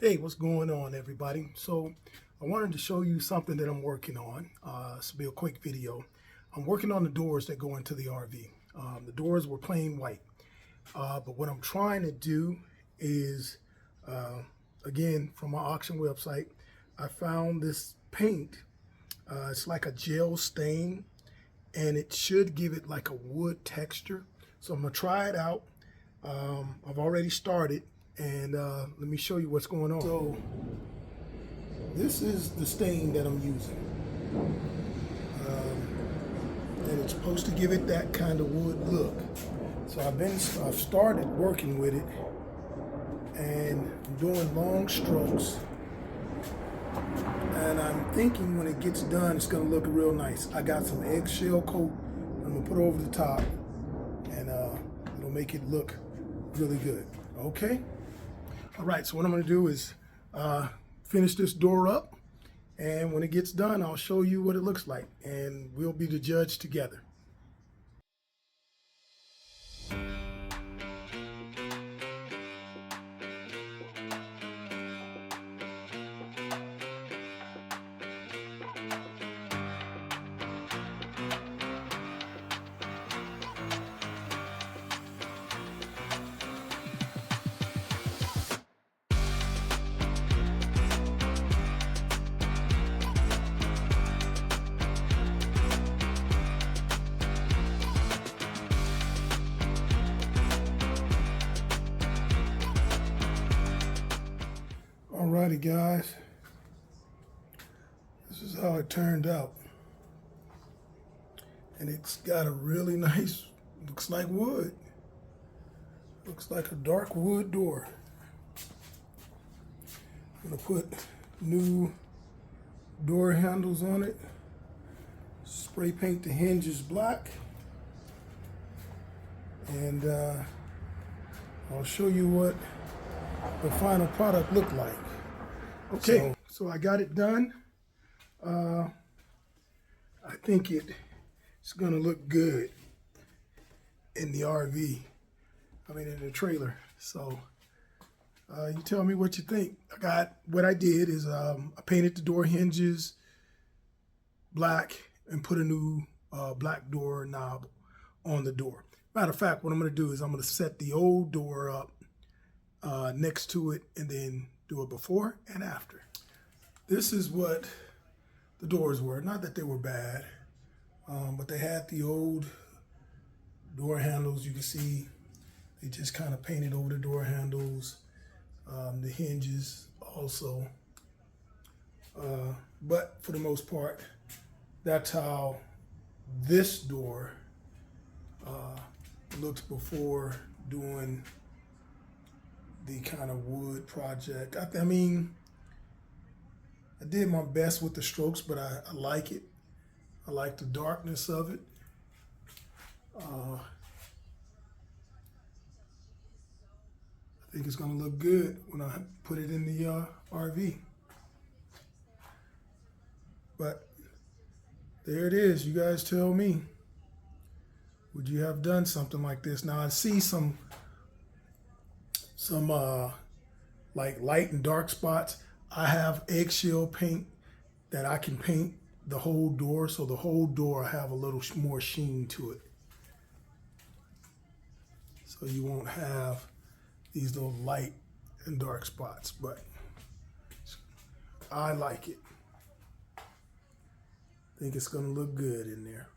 Hey, what's going on, everybody? So I wanted to show you something that I'm working on. This will be a quick video. I'm working on the doors that go into the RV. The doors were plain white, but what I'm trying to do is, again, from my auction website, I found this paint. It's like a gel stain, and it should give it like a wood texture. So I'm gonna try it out. I've already started, and let me show you what's going on. So this is the stain that I'm using, and it's supposed to give it that kind of wood look. So I've started working with it, and I'm doing long strokes, and I'm thinking when it gets done it's gonna look real nice. I got some eggshell coat I'm gonna put over the top, and it'll make it look really good. Okay. All right, so what I'm gonna do is finish this door up, and when it gets done, I'll show you what it looks like, and we'll be the judge together. Alrighty, guys, this is how it turned out, and it's got a really nice, looks like wood, looks like a dark wood door. I'm gonna put new door handles on it, spray paint the hinges black, and I'll show you what the final product looked like. Okay, so I got it done. I think it's gonna look good in the RV. I mean, in the trailer. So you tell me what you think. What I did is I painted the door hinges black and put a new black door knob on the door. Matter of fact, what I'm gonna do is I'm gonna set the old door up next to it, and then do it before and after. This is what the doors were. Not that they were bad, but they had the old door handles. You can see they just kind of painted over the door handles, the hinges also. But for the most part, that's how this door looked before doing the kind of wood project. I mean, I did my best with the strokes, but I like it. I like the darkness of it. I think it's gonna look good when I put it in the RV. But there it is. You guys tell me, would you have done something like this? Now I see some like light and dark spots. I have eggshell paint that I can paint the whole door, so the whole door I have a little more sheen to it. So you won't have these little light and dark spots, but I like it. I think it's gonna look good in there.